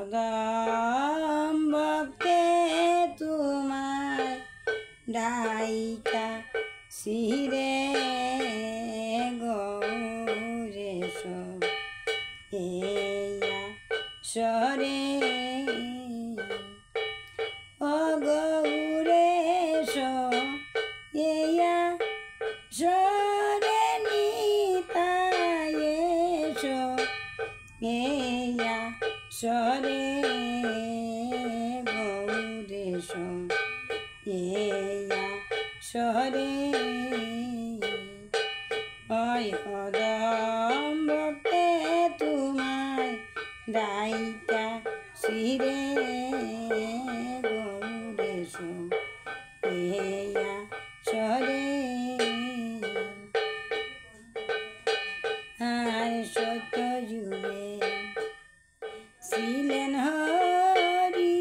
অদম ভক্তে তোমায় ডাইকা শিরে গৌরেশ এইয়া সরে ও গৌরেশ এইয়া সরে নিতায়েশ এইয়া সরে গৌরেশ এইয়া সরে ওই অদম ভক্তে তোমায় ডাইকা শিরে গৌরেশ এইয়া সরে আর সত্য যুগে ছিলেন হরি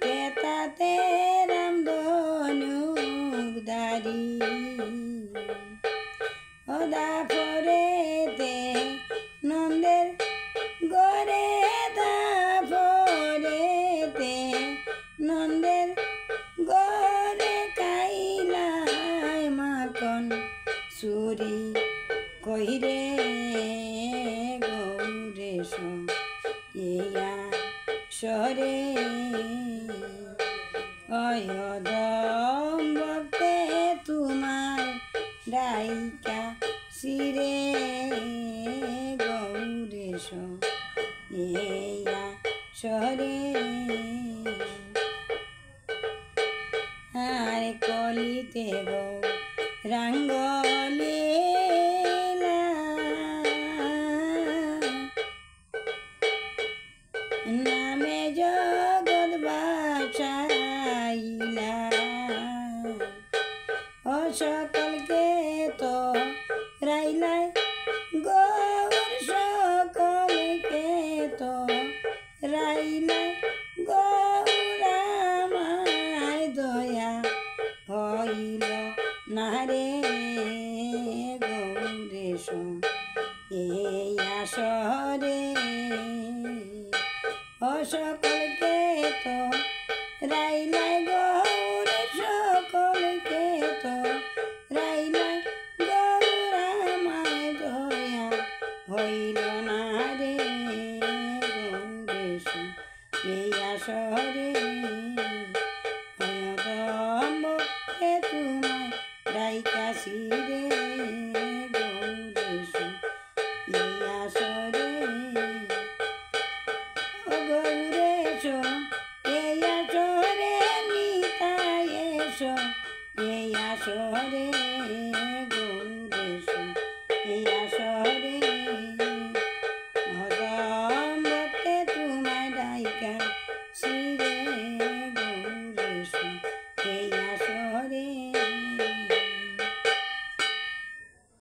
কেতাতে রামধনুকধারী ওদা ফরেতে নন্দের গড়ে দা ফরেতে নন্দের গড়ে কাইলায় মাখন চুরি কহিরে গৌরেশ ইয়া সরে অদম ভক্তে তোমার ডাইকা শিরে গৌরেশ ইয়া সরে আর কলিতে গো রাঙ্গলে নামে জগৎ বাঁচাইলা ও সকলকে তো রাইলাই গৌর সকলকে তো রাইলাই গৌর আমায় দয়া হইল না রে গৌরেশ এই আসরে ও সকলকে তো রাইলাই গৌর সকলকে তো রাইলাই গৌর আমায় দয়া হইল না রে গৌরেশ এই আসরে অদম ভক্তে তোমায় ডাইকা শিরে গৌরেশ এই আসরে ও গৌরেশ এই আসরে নিতায়েশ এই আসরে গৌরেশ এই